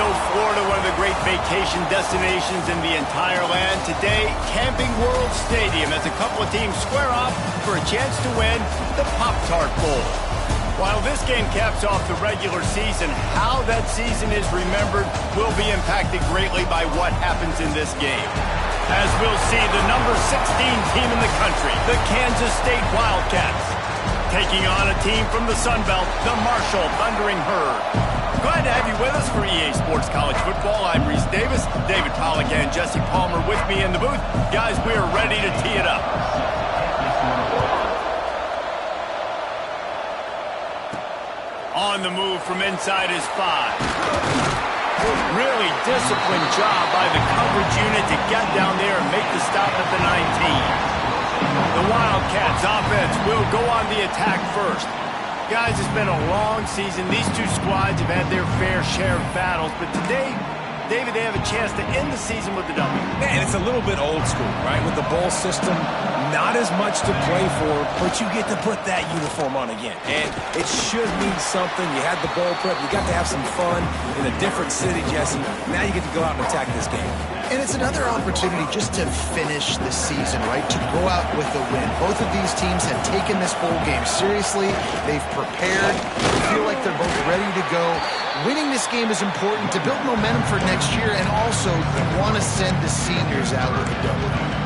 Orlando, Florida, one of the great vacation destinations in the entire land. Today, Camping World Stadium as a couple of teams square off for a chance to win the Poptart Bowl. While this game caps off the regular season, how that season is remembered will be impacted greatly by what happens in this game. As we'll see, the number 16 team in the country, the Kansas State Wildcats, taking on a team from the Sun Belt, the Marshall Thundering Herd. Glad to have you with us for EA Sports College Football. I'm Reese Davis, David Pollack and Jesse Palmer with me in the booth. Guys, we are ready to tee it up. On the move from inside is 5. Really disciplined job by the coverage unit to get down there and make the stop at the 19. The Wildcats offense will go on the attack first. Guys, it's been a long season. These two squads have had their fair share of battles, but today, David, they have a chance to end the season with the W. Man, it's a little bit old school, right? With the bowl system, not as much to play for, but you get to put that uniform on again. And it should mean something. You had the bowl prep. You got to have some fun in a different city, Jesse. Now you get to go out and attack this game. And it's another opportunity just to finish the season, right? To go out with a win. Both of these teams have taken this bowl game seriously. They've prepared. They feel like they're both ready to go. Winning this game is important to build momentum for next year, and also you want to send the seniors out with a W.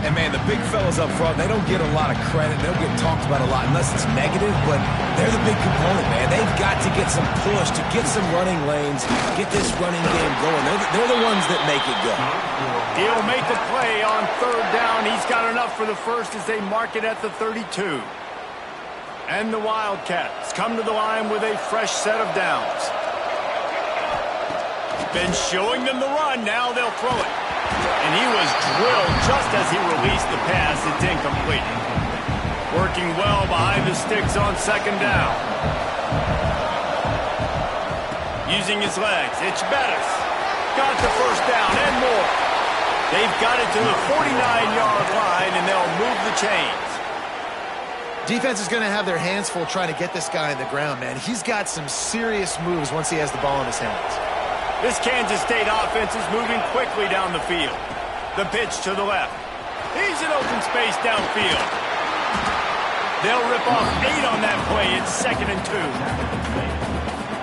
And, man, the big fellas up front, they don't get a lot of credit. They don't get talked about a lot unless it's negative, but they're the big component, man. They've got to get some push, to get some running lanes, get this running game going. They're the ones that make it go. He'll make the play on third down. He's got enough for the first as they mark it at the 32. And the Wildcats come to the line with a fresh set of downs. Been showing them the run. Now they'll throw it. And he was drilled just as he released the pass. It's incomplete. Working well behind the sticks on second down. Using his legs, it's Bettis. Got the first down and more. They've got it to the 49-yard line, and they'll move the chains. Defense is going to have their hands full trying to get this guy on the ground, man. He's got some serious moves once he has the ball in his hands. This Kansas State offense is moving quickly down the field. The pitch to the left. He's in open space downfield. They'll rip off 8 on that play. It's 2nd and 2.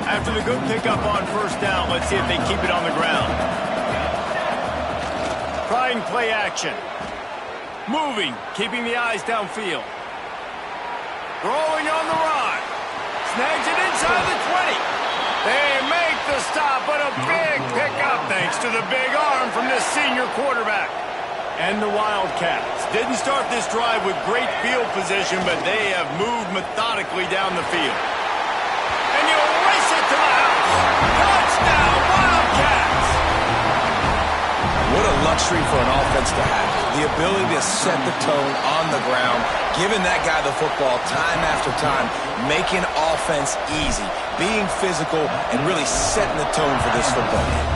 After the good pickup on first down, let's see if they keep it on the ground. Trying play action. Moving, keeping the eyes downfield. Throwing on the run. Snags it inside the 20. They make the stop, but a big pickup thanks to the big arm from this senior quarterback. And the Wildcats didn't start this drive with great field position, but they have moved methodically down the field. And you'll race it to the house. Touchdown, Wildcats! What a luxury for an offense to have. The ability to set the tone on the ground, giving that guy the football time after time, making offense easy, being physical, and really setting the tone for this football game.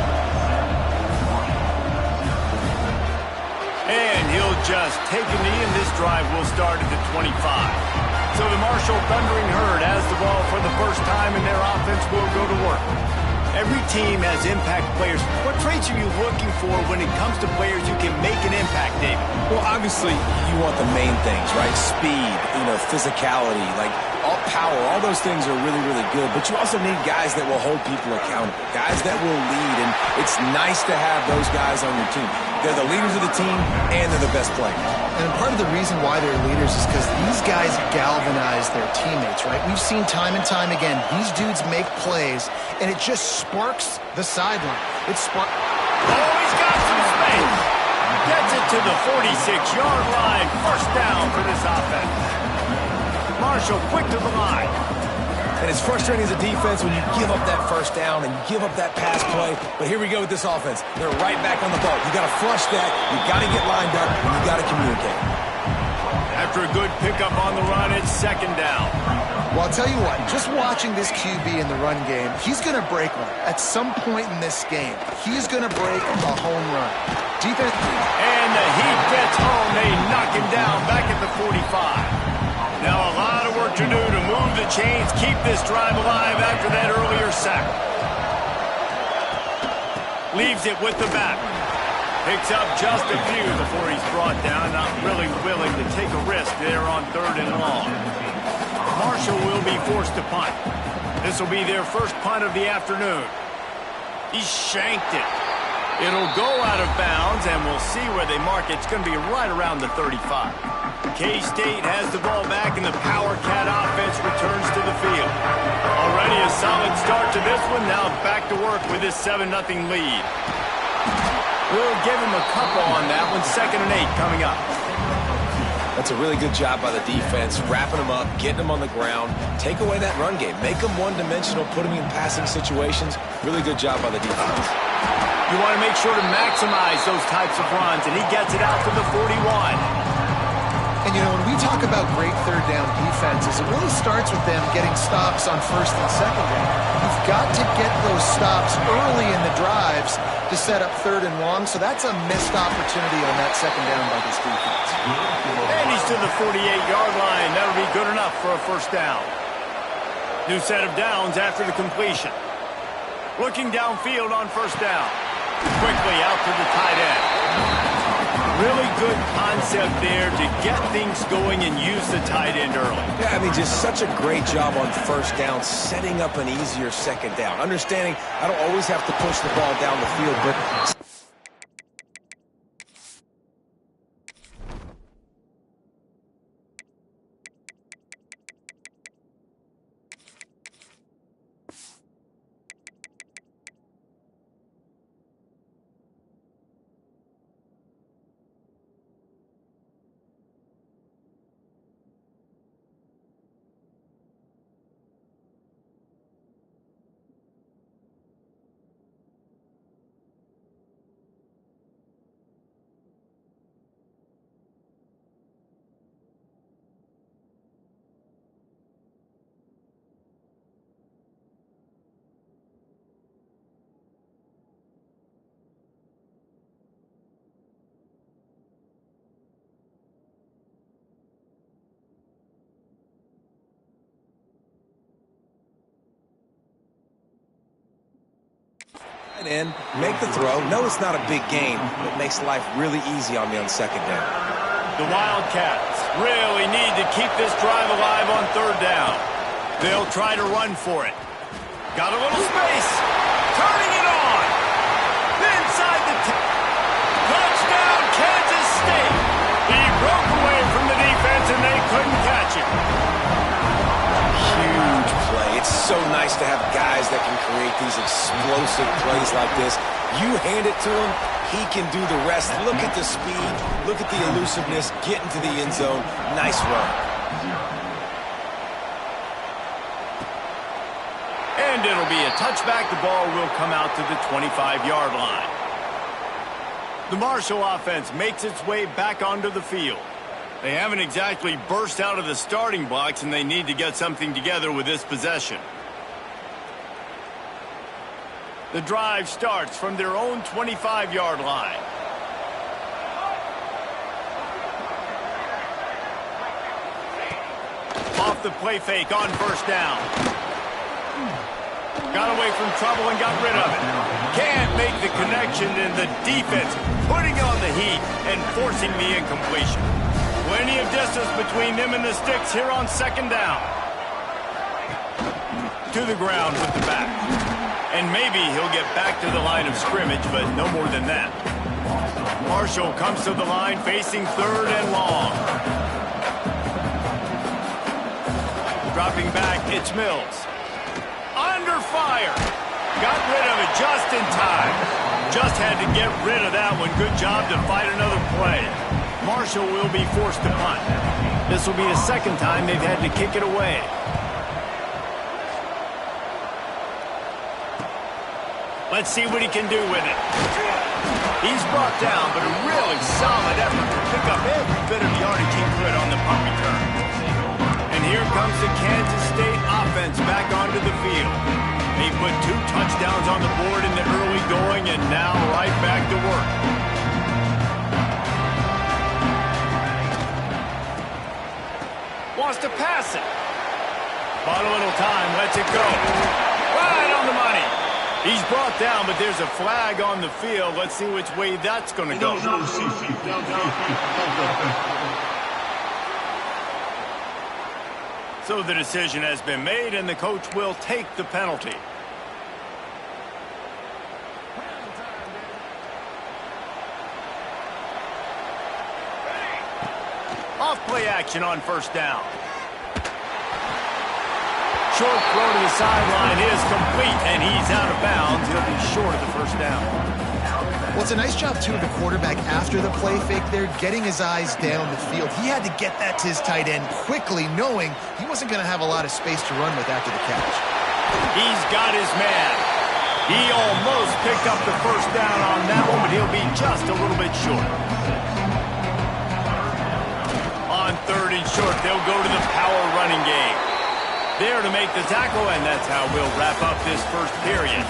And he'll just take a knee, and this drive will start at the 25. So the Marshall Thundering Herd has the ball for the first time, and their offense will go to work. Every team has impact players. What traits are you looking for when it comes to players who can make an impact, David? Well, obviously, you want the main things, right? Speed, physicality, like all power, all those things are really, really good. But you also need guys that will hold people accountable, guys that will lead. And it's nice to have those guys on your team. They're the leaders of the team, and they're the best players. And part of the reason why they're leaders is because these guys galvanize their teammates, right? We've seen time and time again, these dudes make plays, and it just sparks the sideline. It sparks. Oh, he's got some space. Gets it to the 46-yard line. First down for this offense. Marshall quick to the line. And it's frustrating as a defense when you give up that first down and you give up that pass play. But here we go with this offense. They're right back on the ball. You got to flush that. You got to get lined up, and you got to communicate. After a good pickup on the run, it's 2nd down. Well, I'll tell you what, just watching this QB in the run game, he's going to break one. At some point in this game, he's going to break a home run. Defense. And the heat gets home. They knock him down back at the 45. Now a lot of work to do to move the chains, keep this drive alive after that earlier sack. Leaves it with the back. Picks up just a few before he's brought down. Not really willing to take a risk there on 3rd and long. Marshall will be forced to punt. This will be their first punt of the afternoon. He shanked it. It'll go out of bounds, and we'll see where they mark it. It's going to be right around the 35. K-State has the ball back, and the Power Cat offense returns to the field. Already a solid start to this one. Now back to work with this 7-0 lead. We'll give him a couple on that one. 2nd and 8 coming up. That's a really good job by the defense, wrapping them up, getting them on the ground, take away that run game, make them one-dimensional, put them in passing situations. Really good job by the defense. You want to make sure to maximize those types of runs, and he gets it out to the 41. And, you know, when we talk about great 3rd down defenses, it really starts with them getting stops on 1st and 2nd down. You've got to get those stops early in the drives to set up 3rd and long, so that's a missed opportunity on that 2nd down by this defense. And he's to the 48-yard line. That'll be good enough for a 1st down. New set of downs after the completion. Looking downfield on 1st down. Quickly out to the tight end. Really good concept there to get things going and use the tight end early. Yeah, I mean, just such a great job on 1st down, setting up an easier 2nd down. Understanding I don't always have to push the ball down the field, but... in, make the throw. No, it's not a big gain, but it makes life really easy on me on 2nd down. The Wildcats really need to keep this drive alive on 3rd down. They'll try to run for it. Got a little space. Turning it on. Inside the touchdown, Kansas State. He broke away from the defense, and they couldn't catch him. Huge play. It's so nice to have guys that can create these explosive plays like this. You hand it to him, he can do the rest. Look at the speed, look at the elusiveness, get into the end zone. Nice run. And it'll be a touchback. The ball will come out to the 25-yard line. The Marshall offense makes its way back onto the field. They haven't exactly burst out of the starting blocks, and they need to get something together with this possession. The drive starts from their own 25-yard line. Off the play fake on 1st down. Got away from trouble and got rid of it. Can't make the connection, and the defense putting on the heat and forcing the incompletion. Plenty of distance between them and the sticks here on 2nd down. To the ground with the back. And maybe he'll get back to the line of scrimmage, but no more than that. Marshall comes to the line facing 3rd and long. Dropping back, it's Mills. Under fire. Got rid of it just in time. Just had to get rid of that one. Good job to fight another play. Marshall will be forced to punt. This will be the 2nd time they've had to kick it away. Let's see what he can do with it. He's brought down, but a really solid effort to pick up every bit of yardage he could on the punt return. And here comes the Kansas State offense back onto the field. They put 2 touchdowns on the board in the early going, and now right back to work. Wants to pass it. Bought a little time, lets it go. Right on the money. He's brought down, but there's a flag on the field. Let's see which way that's going to go. So the decision has been made, and the coach will take the penalty. Off-play action on first down. Short throw to the sideline is complete, and he's out of bounds. He'll be short of the first down. Well, it's a nice job, too, of the quarterback after the play fake there, getting his eyes down the field. He had to get that to his tight end quickly, knowing he wasn't going to have a lot of space to run with after the catch. He's got his man. He almost picked up the first down on that one, but he'll be just a little bit short. On third and short, they'll go to the power running game. There to make the tackle, and that's how we'll wrap up this first period.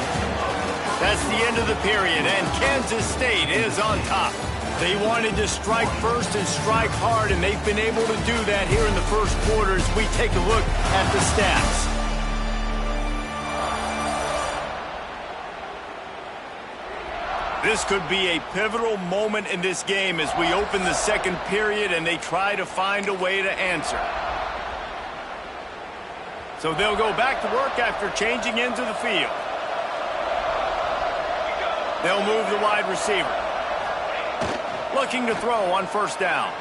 That's the end of the period, and Kansas State is on top. They wanted to strike first and strike hard, and they've been able to do that here in the first quarter as we take a look at the stats. This could be a pivotal moment in this game as we open the second period and they try to find a way to answer. So they'll go back to work after changing into the field. They'll move the wide receiver. Looking to throw on first down.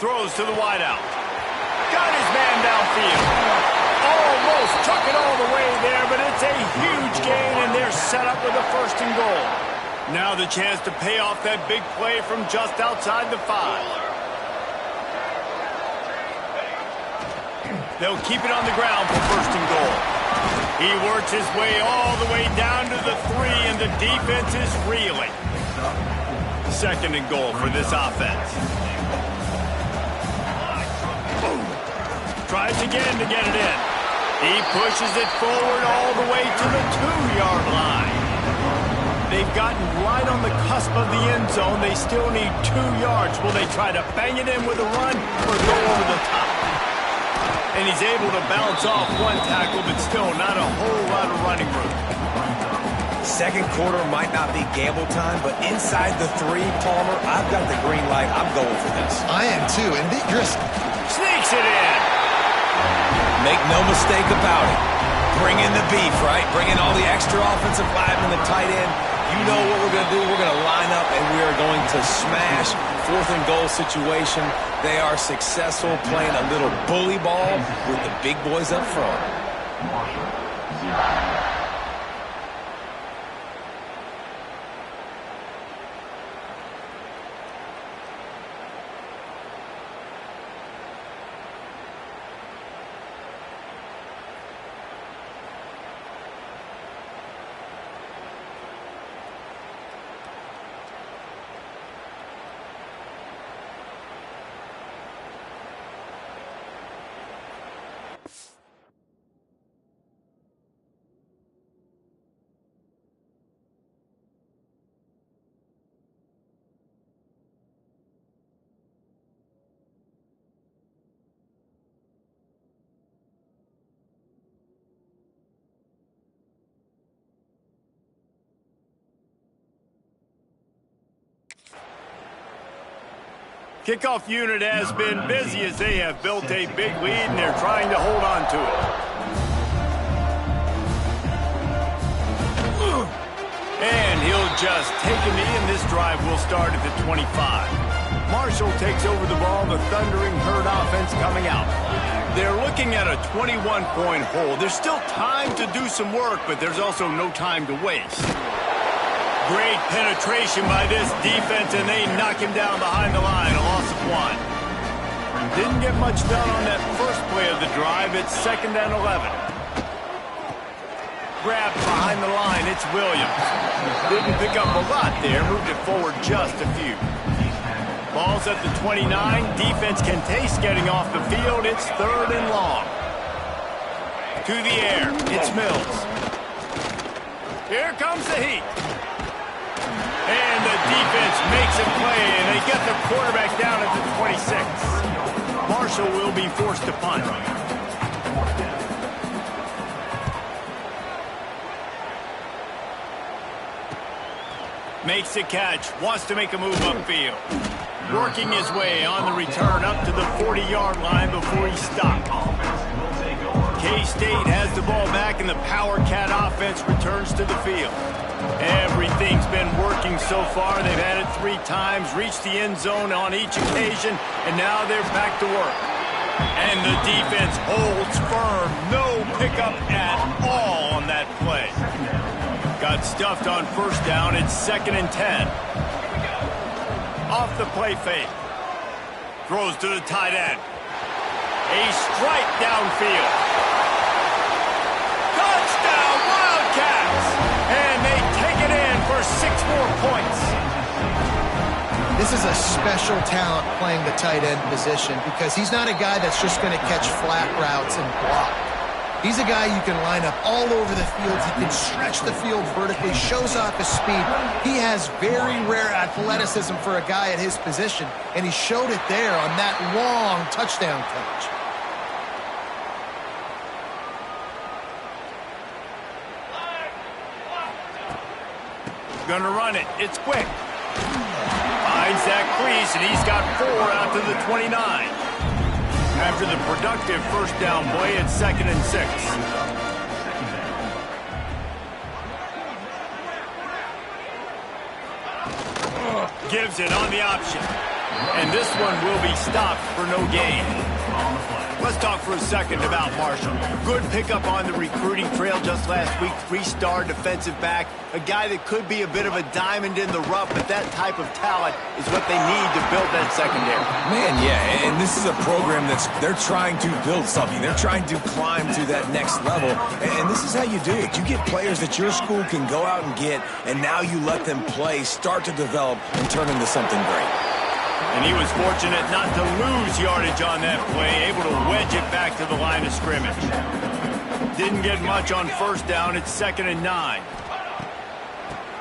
Throws to the wideout. Got his man downfield. Almost took it all the way there, but it's a huge gain, and they're set up with a first and goal. Now the chance to pay off that big play from just outside the 5. They'll keep it on the ground for first and goal. He works his way all the way down to the 3, and the defense is reeling. Second and goal for this offense. Tries again to get it in. He pushes it forward all the way to the 2-yard line. They've gotten right on the cusp of the end zone. They still need 2 yards. Will they try to bang it in with a run or go over the top? And he's able to bounce off one tackle, but still not a whole lot of running room. Second quarter might not be gamble time, but inside the 3, Palmer, I've got the green light. I'm going for this. I am too, and they just sneaks it in. Make no mistake about it. Bring in the beef, right? Bring in all the extra offensive linemen, the tight end. You know what we're going to do. We're going to line up, and we are going to smash fourth and goal situation. They are successful playing a little bully ball with the big boys up front. Kickoff unit has been busy as they have built a big lead, and they're trying to hold on to it. And he'll just take a knee, and this drive will start at the 25. Marshall takes over the ball, the Thundering Herd offense coming out. They're looking at a 21-point hole. There's still time to do some work, but there's also no time to waste. Great penetration by this defense, and they knock him down behind the line, a loss of 1. Didn't get much done on that first play of the drive. It's 2nd and 11. Grabbed behind the line, it's Williams. Didn't pick up a lot there, moved it forward just a few. Ball's at the 29. Defense can taste getting off the field. It's 3rd and long. To the air, it's Mills. Here comes the heat. And the defense makes a play, and they get the quarterback down at the 26. Marshall will be forced to punt. Makes the catch. Wants to make a move upfield. Working his way on the return up to the 40-yard line before he stopped. K-State has the ball back, and the Power Cat offense returns to the field. Everything's been working so far. They've had it 3 times, reached the end zone on each occasion, and now they're back to work. And the defense holds firm. No pickup at all on that play. Got stuffed on first down. It's 2nd and 10. Off the play fake. Throws to the tight end. A strike downfield. Touchdown, Wildcats! And they take it in for 6 more points. This is a special talent playing the tight end position because he's not a guy that's just going to catch flat routes and block. He's a guy you can line up all over the field. He can stretch the field vertically, shows off his speed. He has very rare athleticism for a guy at his position, and he showed it there on that long touchdown catch. Gonna run it. It's quick. Finds that crease, and he's got 4 out to the 29. After the productive first down play, it's 2nd and 6. Gives it on the option. And this one will be stopped for no gain. Let's talk for a second about Marshall. Good pickup on the recruiting trail just last week. 3-star defensive back. A guy that could be a bit of a diamond in the rough, but that type of talent is what they need to build that secondary. Man, yeah, and this is a program they're trying to build something. They're trying to climb to that next level, and this is how you do it. You get players that your school can go out and get, and now you let them play, start to develop, and turn into something great. And he was fortunate not to lose yardage on that play, able to wedge it back to the line of scrimmage. Didn't get much on first down. It's 2nd and 9.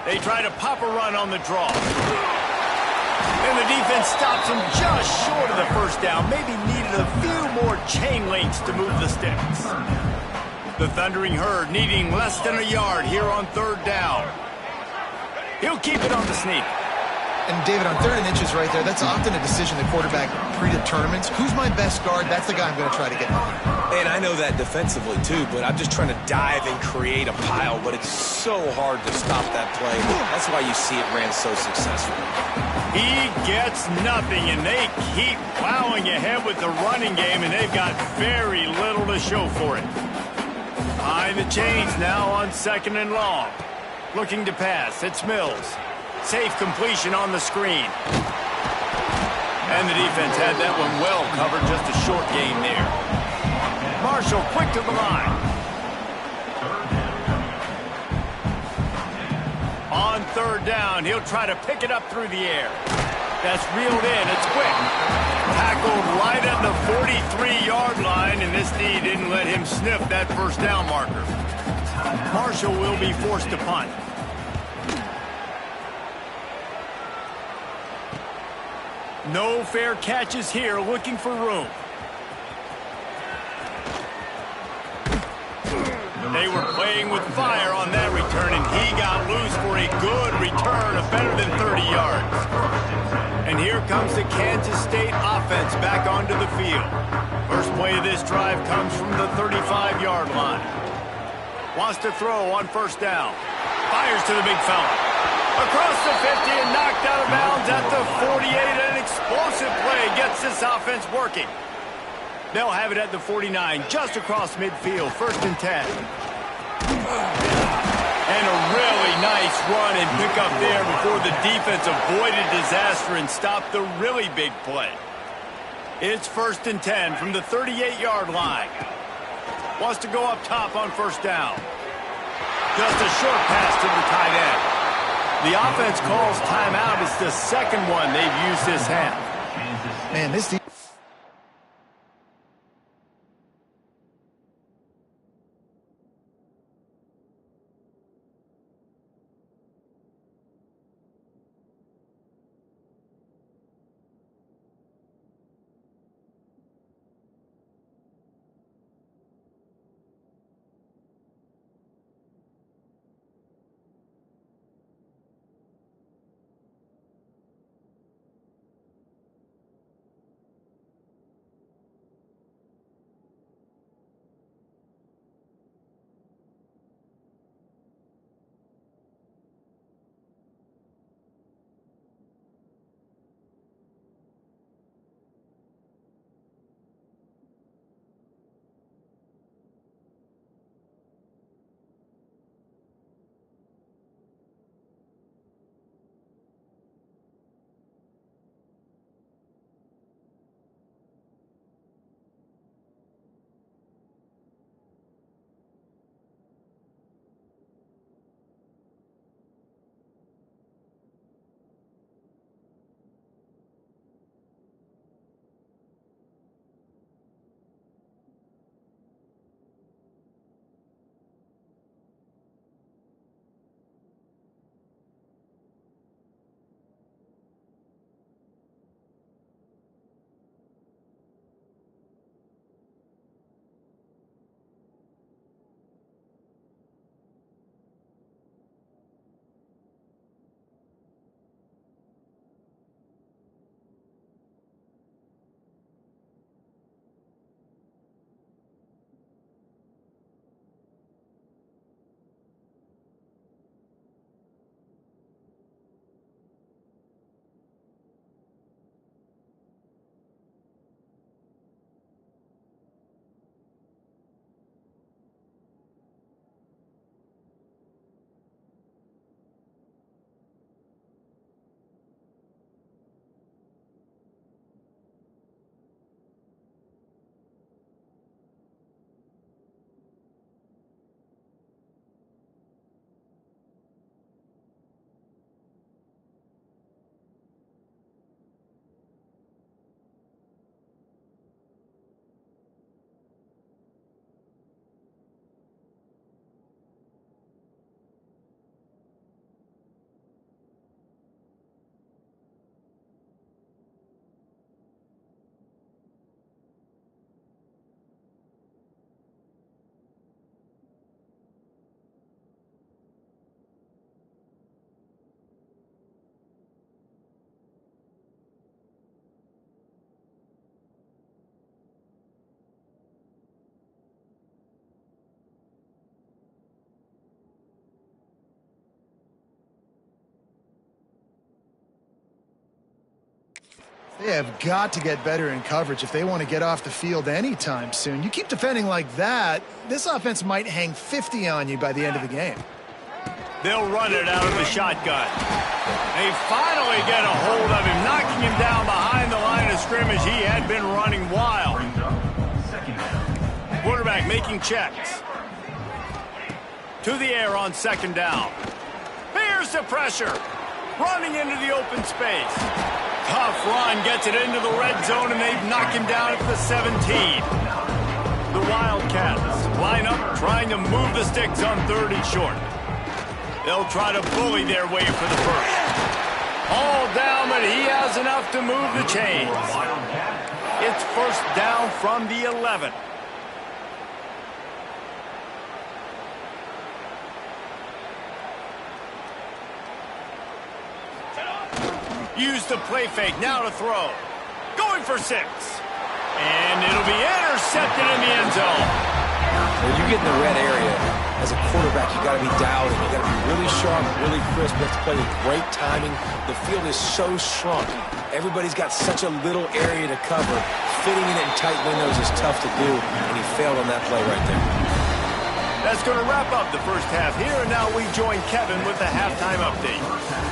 They try to pop a run on the draw. And the defense stops him just short of the first down. Maybe needed a few more chain links to move the sticks. The Thundering Herd needing less than a yard here on 3rd down. He'll keep it on the sneak. And, David, on 3rd and inches right there, that's often a decision the quarterback predetermines. Who's my best guard? That's the guy I'm going to try to get behind. And I know that defensively, too, but I'm just trying to dive and create a pile, but it's so hard to stop that play. That's why you see it ran so successfully. He gets nothing, and they keep plowing ahead with the running game, and they've got very little to show for it. Behind the chains now on 2nd and long. Looking to pass. It's Mills. Safe completion on the screen. And the defense had that one well covered. Just a short gain there. Marshall quick to the line. On 3rd down, he'll try to pick it up through the air. That's reeled in. It's quick. Tackled right at the 43-yard line, and this D didn't let him sniff that first down marker. Marshall will be forced to punt. No fair catches here, looking for room. They were playing with fire on that return, and he got loose for a good return of better than 30 yards. And here comes the Kansas State offense back onto the field. First play of this drive comes from the 35-yard line. Wants to throw on first down. Fires to the big fella. Across the 50 and knocked out of bounds at the 48. An explosive play gets this offense working. They'll have it at the 49, just across midfield, 1st and 10. And a really nice run and pick up there before the defense avoided disaster and stopped the really big play. It's 1st and 10 from the 38-yard line. Wants to go up top on first down. Just a short pass to the tight end. The offense calls timeout. It's the 2nd one they've used this half. Man, this They have got to get better in coverage if they want to get off the field anytime soon. You keep defending like that, this offense might hang 50 on you by the end of the game. They'll run it out of the shotgun. They finally get a hold of him, knocking him down behind the line of scrimmage. He had been running wild. Quarterback making checks. To the air on second down. Here's the pressure. Running into the open space. Tough run, gets it into the red zone, and they knock him down at the 17. The Wildcats line up, trying to move the sticks on 3rd and short. They'll try to bully their way for the first. All down, but he has enough to move the chains. It's first down from the 11. Use the play fake, now to throw. Going for 6. And it'll be intercepted in the end zone. When you get in the red area, as a quarterback, you got to be dialed in. You got to be really sharp, really crisp. You have to play with great timing. The field is so shrunk. Everybody's got such a little area to cover. Fitting it in tight windows is tough to do, and he failed on that play right there. That's going to wrap up the first half here, and now we join Kevin with the halftime update.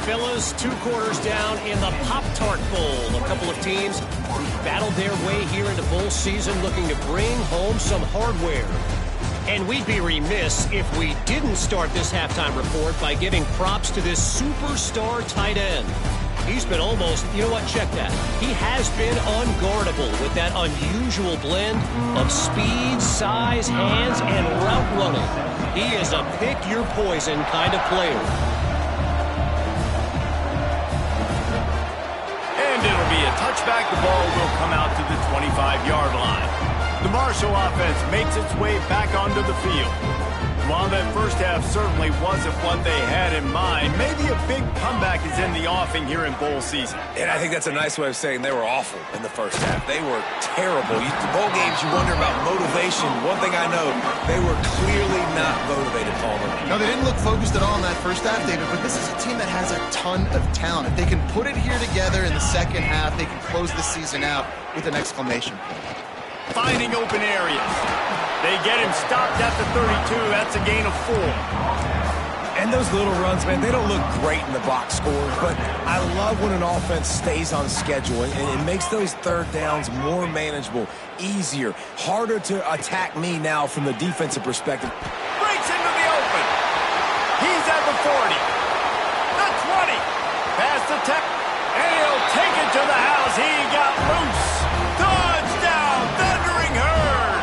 Fellas, 2 quarters down in the Poptart Bowl. A couple of teams who battled their way here into bowl season looking to bring home some hardware. And we'd be remiss if we didn't start this halftime report by giving props to this superstar tight end. He's been almost, you know what, check that. He has been unguardable with that unusual blend of speed, size, hands, and route running. He is a pick-your-poison kind of player. And it'll be a touchback. The ball will come out to the 25-yard line. The Marshall offense makes its way back onto the field. While that first half certainly wasn't what they had in mind, maybe a big comeback is in the offing here in bowl season. And I think that's a nice way of saying they were awful in the first half. They were terrible. The bowl games, you wonder about motivation. One thing I know, they were clearly not motivated, Palmer. No, they didn't look focused at all in that first half, David, but this is a team that has a ton of talent. If they can put it here together in the second half, they can close the season out with an exclamation point. Finding open areas. They get him stopped at the 32. That's a gain of 4. And those little runs, man, they don't look great in the box score, but I love when an offense stays on schedule, and it makes those third downs more manageable, easier, harder to attack me now from the defensive perspective. Breaks into the open. He's at the 40. The 20. Past the 10. And he'll take it to the house. He got loose. Touchdown, Thundering Herd.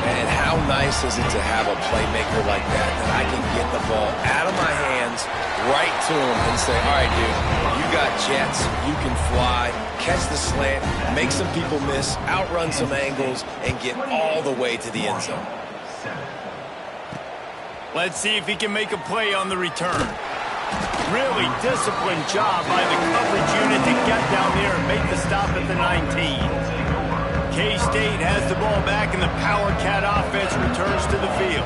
And how nice is it to have a playmaker like that I can get the ball out of my hands right to him and say, all right, dude, you got jets, you can fly, catch the slant, make some people miss, outrun some angles, and get all the way to the end zone. Let's see if he can make a play on the return. Really disciplined job by the coverage unit to get down there and make the stop at the 19. K-State has the ball back, and the Power Cat offense returns to the field.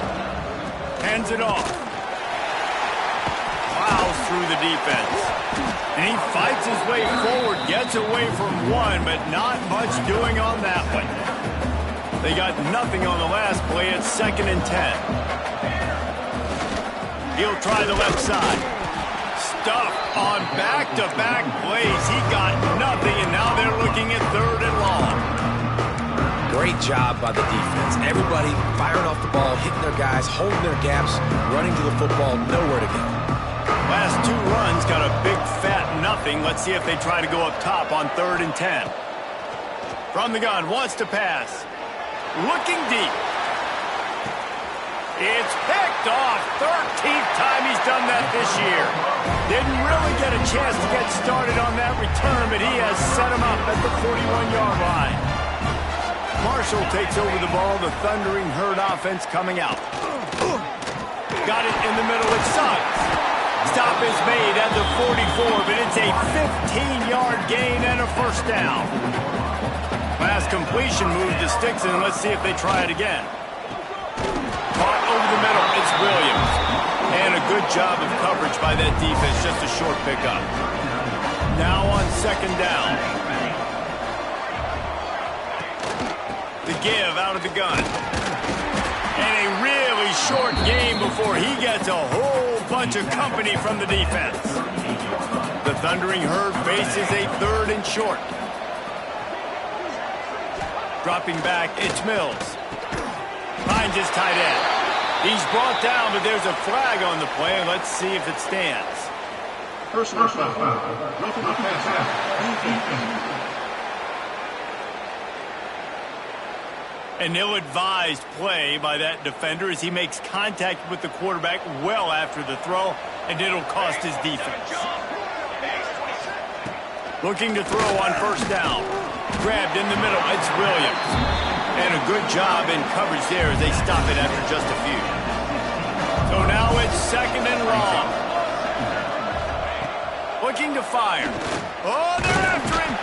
Hands it off. Plows through the defense. And he fights his way forward, gets away from one, but not much doing on that one. They got nothing on the last play. It's 2nd and 10. He'll try the left side. Stuff on back-to-back plays. He got nothing, and now they're looking at 3rd and long. Great job by the defense. Everybody firing off the ball, hitting their guys, holding their gaps, running to the football, nowhere to go. Last 2 runs got a big fat nothing. Let's see if they try to go up top on 3rd and 10. From the gun, wants to pass. Looking deep. It's picked off. 13th time he's done that this year. Didn't really get a chance to get started on that return, but he has set him up at the 41-yard line. Marshall takes over the ball. The Thundering Herd offense coming out. Got it in the middle with Suggs. Stop is made at the 44, but it's a 15-yard gain and a first down. Last completion moved the sticks, and let's see if they try it again. Caught over the middle. It's Williams. And a good job of coverage by that defense. Just a short pickup. Now on second down. The give out of the gun. And a really short game before he gets a whole bunch of company from the defense. The Thundering Herd faces a 3rd and short. Dropping back, it's Mills. Finds his tight end. He's brought down, but there's a flag on the play. Let's see if it stands. Personal foul. Roughing the passer. An ill-advised play by that defender as he makes contact with the quarterback well after the throw, and it'll cost his defense. Looking to throw on first down. Grabbed in the middle, it's Williams. And a good job in coverage there as they stop it after just a few. So now it's second and long. Looking to fire. Oh, they're after him.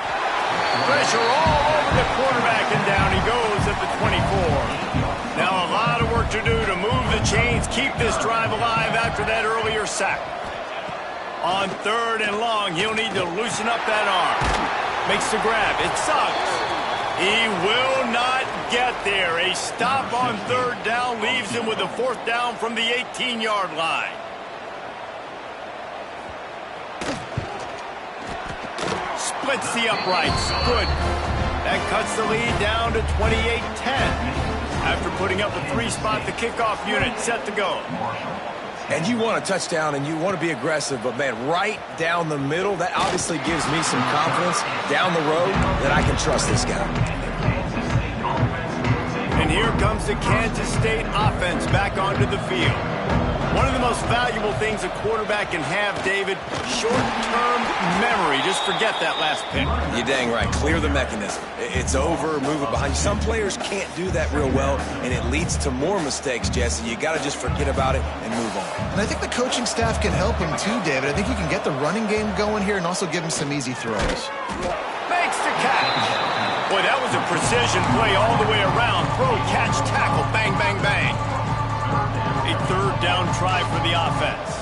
Pressure all over the quarterback, and down he goes at the 24. Now a lot of work to do to move the chains, keep this drive alive after that earlier sack. On 3rd and long, he'll need to loosen up that arm. Makes the grab. It sucks. He will not get there. A stop on 3rd down leaves him with a 4th down from the 18-yard line. Splits the uprights. Good. That cuts the lead down to 28-10. After putting up a 3-spot, the kickoff unit set to go. And you want a touchdown and you want to be aggressive, but, man, right down the middle, that obviously gives me some confidence down the road that I can trust this guy. And here comes the Kansas State offense back onto the field. One of the most valuable things a quarterback can have, David, short-term memory. Just forget that last pick. You're dang right. Clear the mechanism. It's over, move it behind you. Some players can't do that real well, and it leads to more mistakes, Jesse. You got to just forget about it and move on. And I think the coaching staff can help him too, David. I think you can get the running game going here and also give him some easy throws. Makes the catch. Boy, that was a precision play all the way around. Throw, catch, tackle, bang, bang, bang. A 3rd down try for the offense.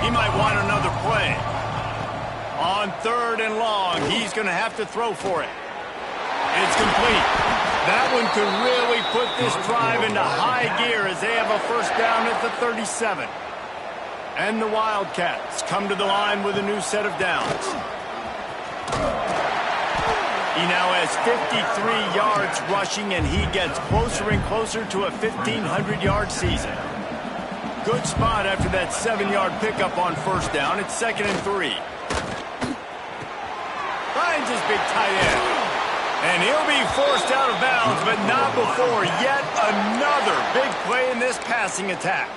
He might want another play. On 3rd and long, he's going to have to throw for it. It's complete. That one could really put this drive into high gear as they have a 1st down at the 37. And the Wildcats come to the line with a new set of downs. He now has 53 yards rushing, and he gets closer and closer to a 1,500-yard season. Good spot after that 7-yard pickup on 1st down. It's 2nd and 3. Finds his big tight end. And he'll be forced out of bounds, but not before yet another big play in this passing attack.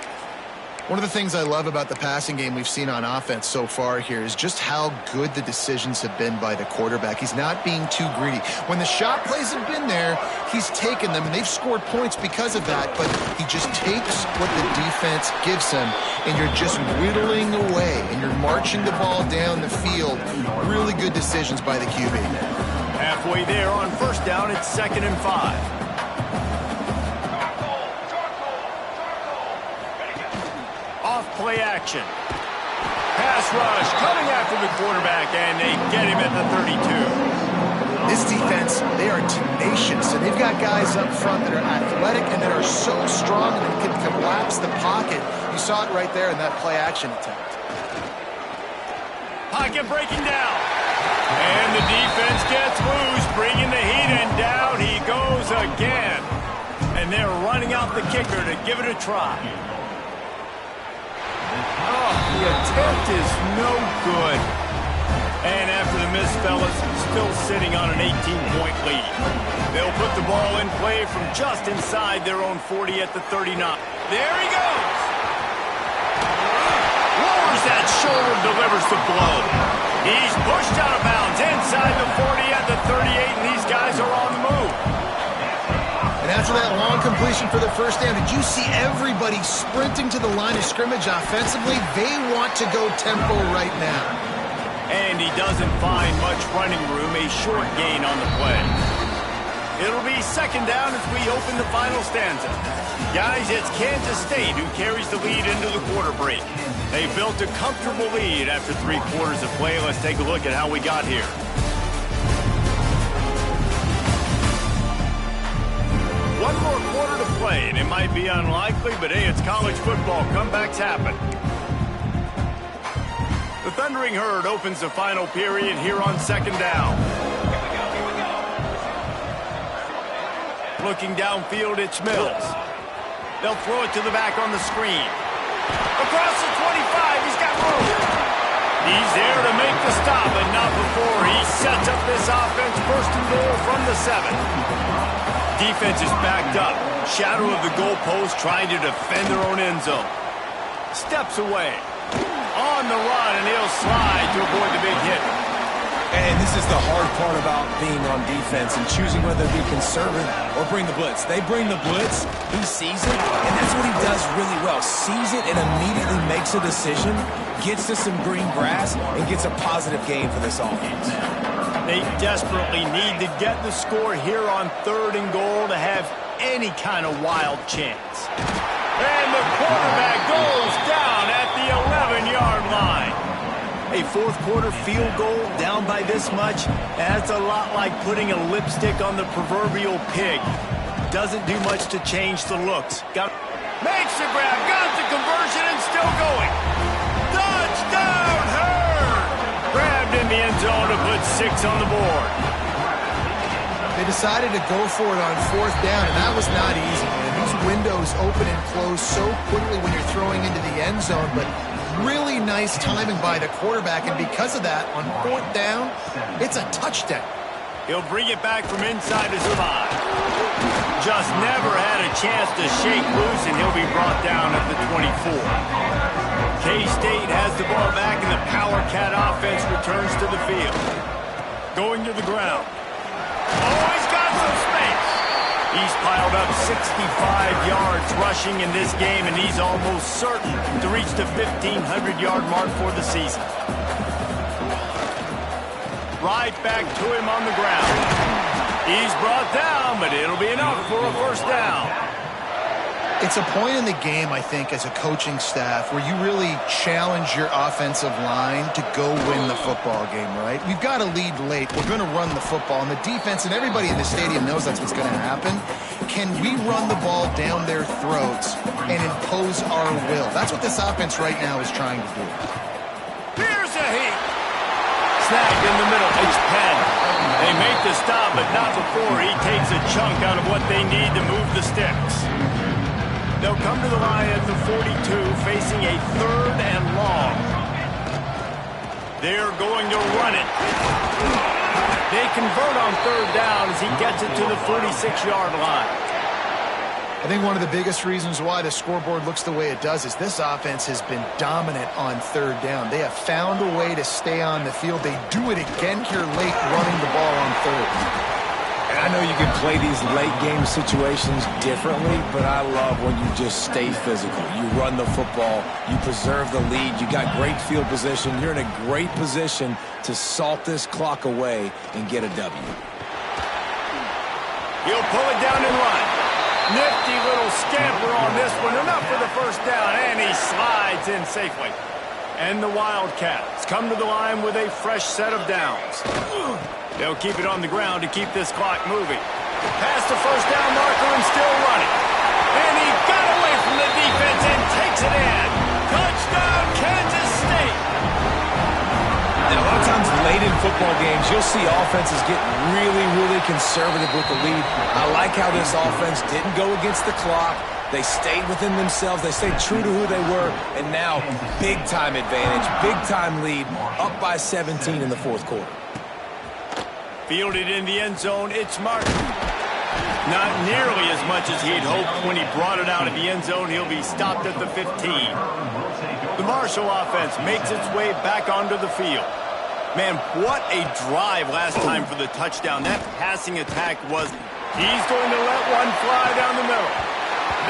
One of the things I love about the passing game we've seen on offense so far here is just how good the decisions have been by the quarterback. He's not being too greedy. When the shot plays have been there, he's taken them, and they've scored points because of that, but he just takes what the defense gives him, and you're just whittling away, and you're marching the ball down the field. Really good decisions by the QB. Halfway there on 1st down, it's 2nd and 5. Play action. Pass rush coming after the quarterback, and they get him at the 32. This defense, they are tenacious, and they've got guys up front that are athletic and that are so strong that can collapse the pocket. You saw it right there in that play action attempt. Pocket breaking down. And the defense gets loose, bringing the heat, and down he goes again. And they're running out the kicker to give it a try. Oh, the attempt is no good. And after the miss, fellas, still sitting on an 18-point lead. They'll put the ball in play from just inside their own 40 at the 39. There he goes. Lowers that shoulder, delivers the blow. He's pushed out of bounds inside the 40 at the 38, and these guys are on the move. And after that long completion for the 1st down, did you see everybody sprinting to the line of scrimmage offensively? They want to go tempo right now. And he doesn't find much running room, a short gain on the play. It'll be second down as we open the final stanza. Guys, it's Kansas State who carries the lead into the quarter break. They built a comfortable lead after 3 quarters of play. Let's take a look at how we got here. One more quarter to play, and it might be unlikely, but hey, it's college football. Comebacks happen. The Thundering Herd opens the final period here on second down. Looking downfield, it's Mills. They'll throw it to the back on the screen. Across the 25, he's got room. He's there to make the stop, but not before he sets up this offense first and goal from the 7. Defense is backed up. Shadow of the goalpost trying to defend their own end zone. Steps away. On the run, and he'll slide to avoid the big hit. And this is the hard part about being on defense and choosing whether to be conservative or bring the blitz. They bring the blitz, he sees it, and that's what he does really well. Sees it and immediately makes a decision, gets to some green grass, and gets a positive gain for this offense. They desperately need to get the score here on 3rd and goal to have any kind of wild chance. And the quarterback goes down at the 11-yard line. A 4th quarter field goal down by this much, that's a lot like putting a lipstick on the proverbial pig. Doesn't do much to change the looks. Makes the grab, got the conversion, and still going. Touchdown, Herd! Grabbed in the end zone to put 6 on the board. They decided to go for it on 4th down, and that was not easy, man. These windows open and close so quickly when you're throwing into the end zone, but really nice timing by the quarterback, and because of that, on 4th down, it's a touchdown. He'll bring it back from inside to survive. Just never had a chance to shake loose, and he'll be brought down at the 24. K-State has the ball back, and the Power Cat offense returns to the field. Going to the ground. Oh, he's got some space. He's piled up 65 yards rushing in this game, and he's almost certain to reach the 1,500-yard mark for the season. Right back to him on the ground. He's brought down, but it'll be enough for a first down. It's a point in the game, I think, as a coaching staff where you really challenge your offensive line to go win the football game, right? We've got to lead late. We're going to run the football. And the defense and everybody in the stadium knows that's what's going to happen. Can we run the ball down their throats and impose our will? That's what this offense right now is trying to do. Here's a heat. Snagged in the middle. It's Penn. They make the stop, but not before he takes a chunk out of what they need to move the sticks. They'll come to the line at the 42, facing a 3rd and long. They're going to run it. They convert on 3rd down as he gets it to the 46-yard line. I think one of the biggest reasons why the scoreboard looks the way it does is this offense has been dominant on 3rd down. They have found a way to stay on the field. They do it again here late, running the ball on 3rd. And I know you can play these late-game situations differently, but I love when you just stay physical. You run the football, you preserve the lead, you got great field position. You're in a great position to salt this clock away and get a W. He'll pull it down and run. Nifty little scamper on this one. Enough for the first down, and he slides in safely. And the Wildcats come to the line with a fresh set of downs. They'll keep it on the ground to keep this clock moving. Past the first down marker and still running. And he got away from the defense and takes it in. Touchdown, Kansas State. And a lot of times late in football games, you'll see offenses get really, really conservative with the lead. I like how this offense didn't go against the clock. They stayed within themselves. They stayed true to who they were. And now, big-time advantage, big-time lead, up by 17 in the 4th quarter. Fielded in the end zone, it's Martin. Not nearly as much as he'd hoped when he brought it out of the end zone. He'll be stopped at the 15. The Marshall offense makes its way back onto the field. Man, what a drive last time for the touchdown. That passing attack was... He's going to let one fly down the middle.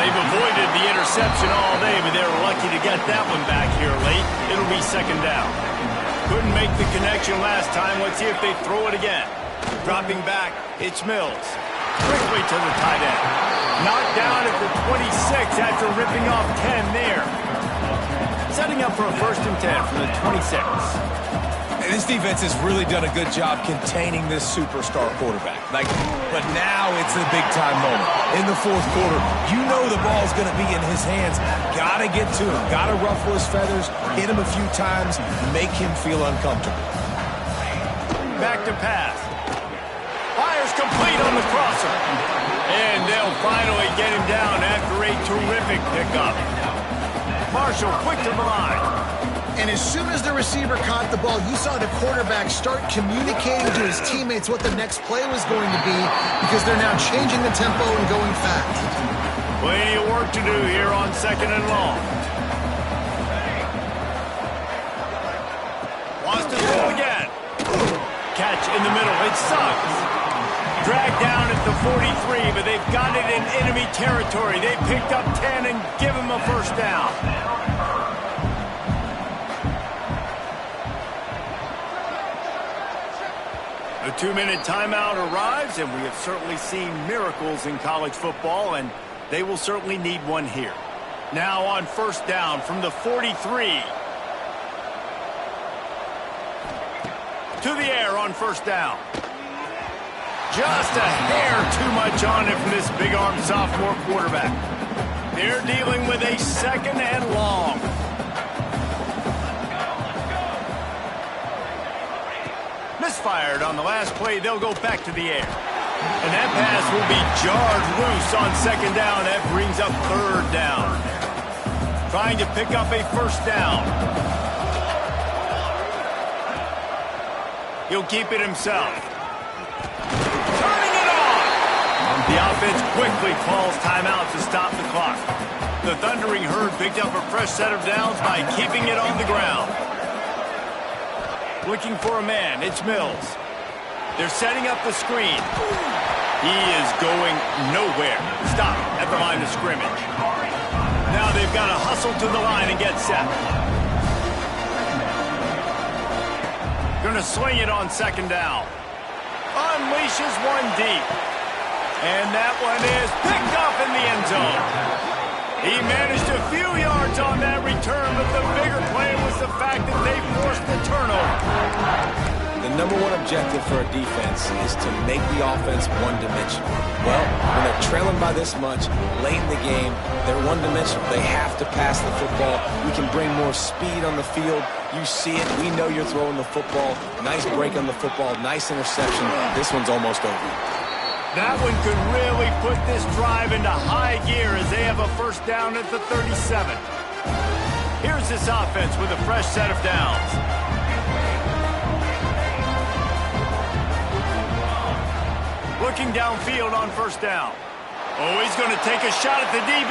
They've avoided the interception all day, but they're lucky to get that one back here late. It'll be second down. Couldn't make the connection last time. Let's see if they throw it again. Dropping back, it's Mills. quickly to the tight end. Knocked down at the 26 after ripping off 10 there. Setting up for a 1st and 10 from the 26. This defense has really done a good job containing this superstar quarterback. But now it's a big-time moment. In the 4th quarter, you know the ball's going to be in his hands. Got to get to him. Got to ruffle his feathers, hit him a few times, make him feel uncomfortable. Back to pass. Fires complete on the crosser. And they'll finally get him down after a terrific pickup. Marshall quick to the line. And as soon as the receiver caught the ball, you saw the quarterback start communicating to his teammates what the next play was going to be because they're now changing the tempo and going fast. Plenty of work to do here on 2nd and long. Wants to throw again. Catch in the middle. It sucks. Dragged down at the 43, but they've got it in enemy territory. They picked up 10 and give him a 1st down. The 2-minute timeout arrives, and we have certainly seen miracles in college football, and they will certainly need one here. Now on 1st down from the 43. To the air on 1st down. Just a hair too much on it from this big-armed sophomore quarterback. They're dealing with a 2nd and long. Misfired on the last play. They'll go back to the air. And that pass will be jarred loose on 2nd down. That brings up 3rd down. Trying to pick up a 1st down. He'll keep it himself. Turning it on! The offense quickly calls timeout to stop the clock. The Thundering Herd picked up a fresh set of downs by keeping it on the ground. Looking for a man. It's Mills. They're setting up the screen. He is going nowhere. Stop at the line of scrimmage. Now they've got to hustle to the line and get set. Going to swing it on 2nd down. Unleashes one deep. And that one is picked up in the end zone. He managed a few yards on that return, but the bigger play was the fact that they forced the turnover. The number one objective for a defense is to make the offense one-dimensional. Well, when they're trailing by this much, late in the game, they're one-dimensional. They have to pass the football. We can bring more speed on the field. You see it. We know you're throwing the football. Nice break on the football. Nice interception. This one's almost over. That one could really put this drive into high gear as they have a 1st down at the 37. Here's this offense with a fresh set of downs. Looking downfield on 1st down. Oh, he's going to take a shot at the DB.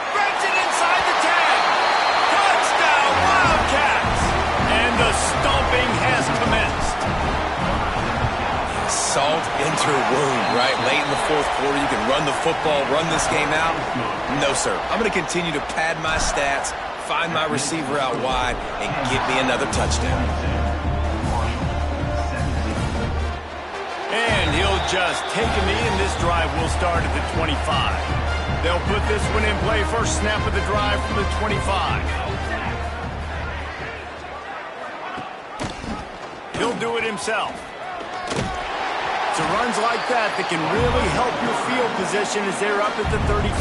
Threads it inside the 10. Touchdown, Wildcats! And the stomping has commenced. Salt into a wound, right? Late in the 4th quarter, you can run the football, run this game out. No, sir. I'm going to continue to pad my stats, find my receiver out wide, and get me another touchdown. And he'll just take a knee, and this drive will start at the 25. They'll put this one in play. First snap of the drive from the 25. He'll do it himself. It's runs like that can really help your field position as they're up at the 35.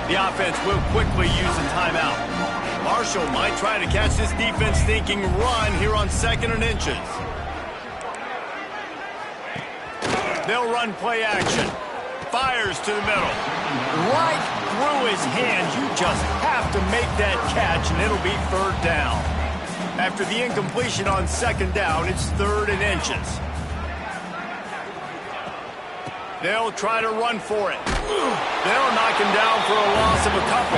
The offense will quickly use a timeout. Marshall might try to catch this defense thinking run here on 2nd and inches. They'll run play action. Fires to the middle. Right through his hands. You just have to make that catch, and it'll be 3rd down. After the incompletion on 2nd down, it's 3rd and inches. They'll try to run for it. They'll knock him down for a loss of a couple.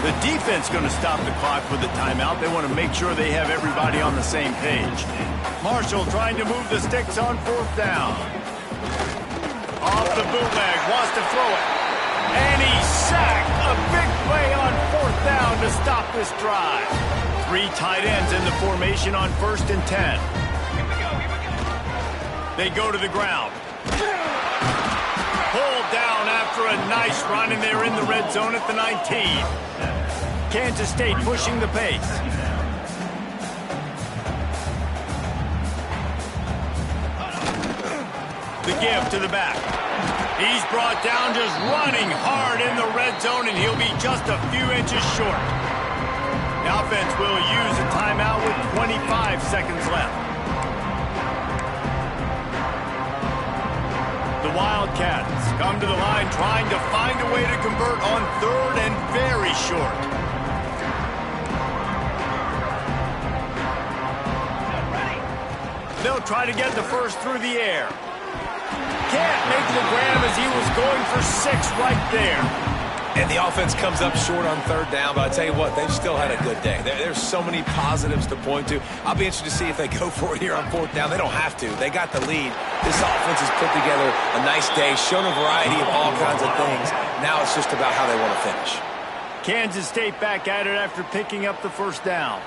The defense going to stop the clock with the timeout. They want to make sure they have everybody on the same page. Marshall trying to move the sticks on 4th down. Off the bootleg, wants to throw it. And he's sacked. A big play on 4th down to stop this drive. 3 tight ends in the formation on 1st and 10. They go to the ground. Pulled down after a nice run, and they're in the red zone at the 19. Kansas State pushing the pace. The give to the back. He's brought down just running hard in the red zone, and he'll be just a few inches short. The offense will use a timeout with 25 seconds left. The Wildcats come to the line trying to find a way to convert on third and very short. They'll try to get the first through the air. Can't make the grab as he was going for 6 right there. And the offense comes up short on third down, but I tell you what, they've still had a good day. There's so many positives to point to. I'll be interested to see if they go for it here on fourth down. They don't have to. They got the lead. This offense has put together a nice day, shown a variety of all kinds of things. Now it's just about how they want to finish. Kansas State back at it after picking up the first down.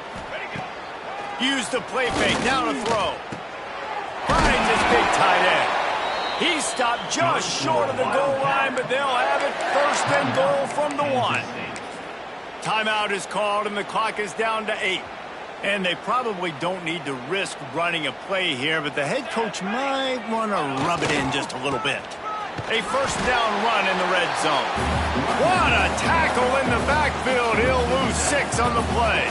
Use the play fake, down to throw. Finds his big tight end. He stopped just short of the goal line, but they'll have it first and goal from the 1. Timeout is called, and the clock is down to 8. And they probably don't need to risk running a play here, but the head coach might want to rub it in just a little bit. A first down run in the red zone. What a tackle in the backfield. He'll lose 6 on the play.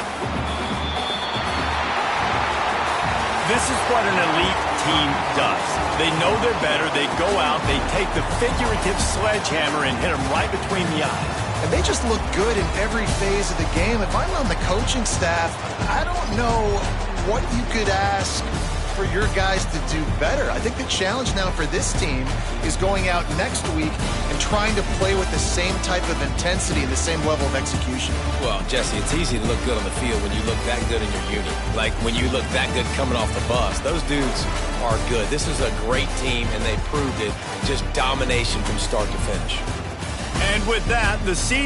This is what an elite team does. They know they're better. They go out. They take the figurative sledgehammer and hit them right between the eyes. And they just look good in every phase of the game. If I'm on the coaching staff, I don't know what you could ask for your guys to do better. I think the challenge now for this team is going out next week and trying to play with the same type of intensity and the same level of execution. Well, Jesse, it's easy to look good on the field when you look that good in your unit. Like when you look that good coming off the bus. Those dudes are good. This is a great team, and they proved it. Just domination from start to finish. And with that, the season